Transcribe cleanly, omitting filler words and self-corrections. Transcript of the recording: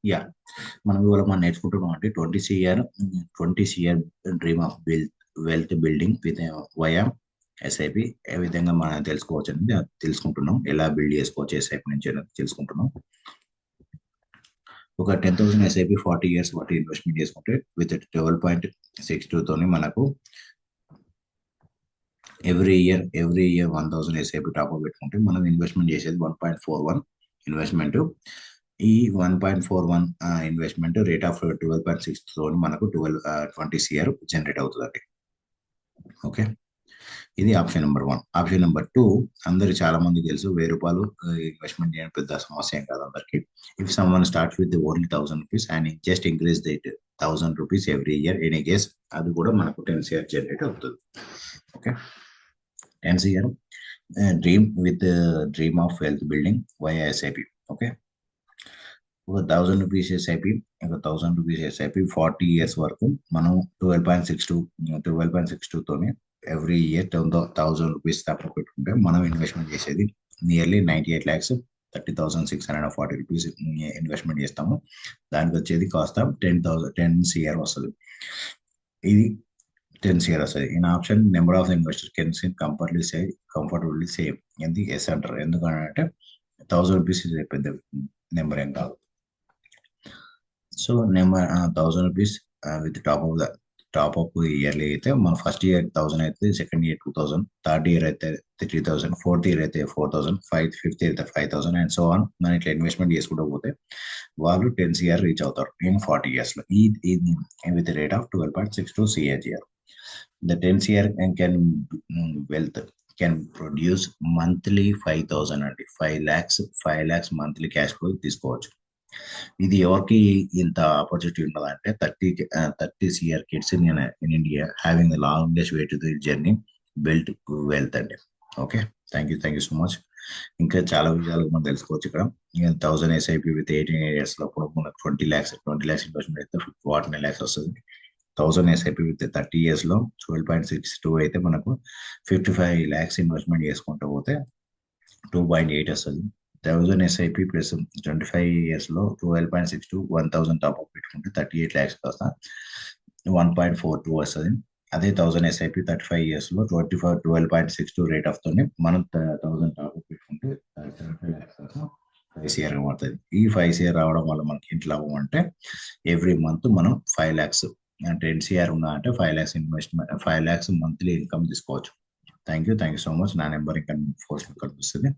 Yeah, మనం ఇవాళ మనం నేర్చుకుంటున్నాం అంటే 20 CR dream of wealth building with via SIP ఏ విధంగా మనం తెలుసుకోవచ్చు అనేది అది తెలుసుకుంటున్నాం. ఎలా బిల్డ్ చేసుకోవచ్చు ఎస్ఐపి నుంచి అనేది తెలుసుకుంటున్నాం. ఒక 10,000 ఎస్ఐపి 40 years వాటి ఇన్వెస్ట్మెంట్ చేసుకుంటే విత్ 12.62 తోని మనకు ఎవ్రీ ఇయర్ 1,000 ఎస్ఐపి టాప్ పెట్టుకుంటే మనం ఇన్వెస్ట్మెంట్ చేసేది 1.41 ఇన్వెస్ట్మెంట్. ఈ 1.41 ఇన్వెస్ట్మెంట్ రేట్ ఆఫ్ 12.6 తో మనకు 20 సిఆర్ జనరేట్ అవుతుందండి. ఓకే, ఇది ఆప్షన్ నెంబర్ 1. ఆప్షన్ నెంబర్ 2, అందరు చాలా మంది తెలుసు, రూ. 1000 ఇన్వెస్ట్మెంట్ చేయడం పెద్ద సమస్య ఏం కాదు అందరికి. If someone start with only ₹1,000 and just increase the ₹1,000 every year any case, అది కూడా మనకు 10 సిఆర్ జనరేట్ అవుతుంది. Okay, 10 CR dream of wealth building why SIP. Okay, ఒక ₹1,000 ఎస్ఐపి 40 years వరకు మనం 12.62 తోని ఎవ్రీ ఇయర్ ₹1,000 తప్ప పెట్టుకుంటే మనం ఇన్వెస్ట్మెంట్ చేసేది నియర్లీ 98,30,640 ఇన్వెస్ట్మెంట్ చేస్తాము. దానికి వచ్చేది కాస్ట్ ఆఫ్ 10 సిఆర్ వస్తుంది. ఇది 10 సిఆర్ వస్తుంది. In option number of investor can see comfortably same. ఎందుకు ఎస్ అంటారు? ఎందుకంటే ₹1,000 పెద్ద నెంబర్ ఏం కాదు. So number ₹1,000 with top up yearly అయితే మన ఫస్ట్ ఇయర్ 1,000 అయితే, సెకండ్ ఇయర్ 2,000, థర్డ్ ఇయర్ అయితే 3,000, ఫోర్త్ ఇయర్ అయితే 4,000, ఫిఫ్త్ ఇయర్ అయితే 5,000 అండ్ సో ఆన్. మనం ఇట్లా ఇన్వెస్ట్మెంట్ చేసుకుంటూ పోతే వాళ్ళు 10 సిఆర్ రీచ్ అవుతారు ఇన్ 40 years లో. With rate of 12.62 CRGR. The 10 CR wealth can produce monthly 5,000 అండి. 5 lakhs మంత్లీ క్యాష్ ఫ్లో తీసుకోవచ్చు. ఇది ఎవరికి ఇంత ఆపర్చునిటీ ఉన్నదంటే 30 CR kids in India having the longest way to the journey built wealth అండి. Okay, thank you so much. ఇంకా చాలా విషయాలు మనం తెలుసుకోవచ్చు ఇక్కడ. 1,000 ఎస్ఐపి విత్ 18 years లో మనకు 20 lakhs ఇన్వెస్ట్మెంట్ అయితే 49 lakhs వస్తుంది. 1,000 ఎస్ఐపి విత్ 30 years లో 12.62 అయితే మనకు 55 lakhs ఇన్వెస్ట్మెంట్ చేసుకుంటూ పోతే 2.8 వస్తుంది. 1,000 ఎస్ఐపి ప్లస్ 25 years లో 12.62 1,000 టాప్ అప్ పెట్టుకుంటే 38 lakhs కాస్త 1.42 వస్తుంది. అదే 1,000 ఎస్ఐపి 35 years లో 12.62 రేట్ ఆఫ్ తోని మనం 1,000 టాప్ అప్ పెట్టుకుంటే 75 lakhs కాస్త 5 సిఆర్ పడుతుంది. ఈ 5 సిఆర్ రావడం వల్ల మనకి ఏంటి లాభం అంటే ఎవ్రీ మంత్ మనం 5 lakhs 10 సిఆర్ ఉన్నా అంటే 5 lakhs investment 5 lakhs monthly income తీసుకోవచ్చు. Thank you so much. నా నెంబర్ ఇంకా ఫోర్స్ కనిపిస్తుంది.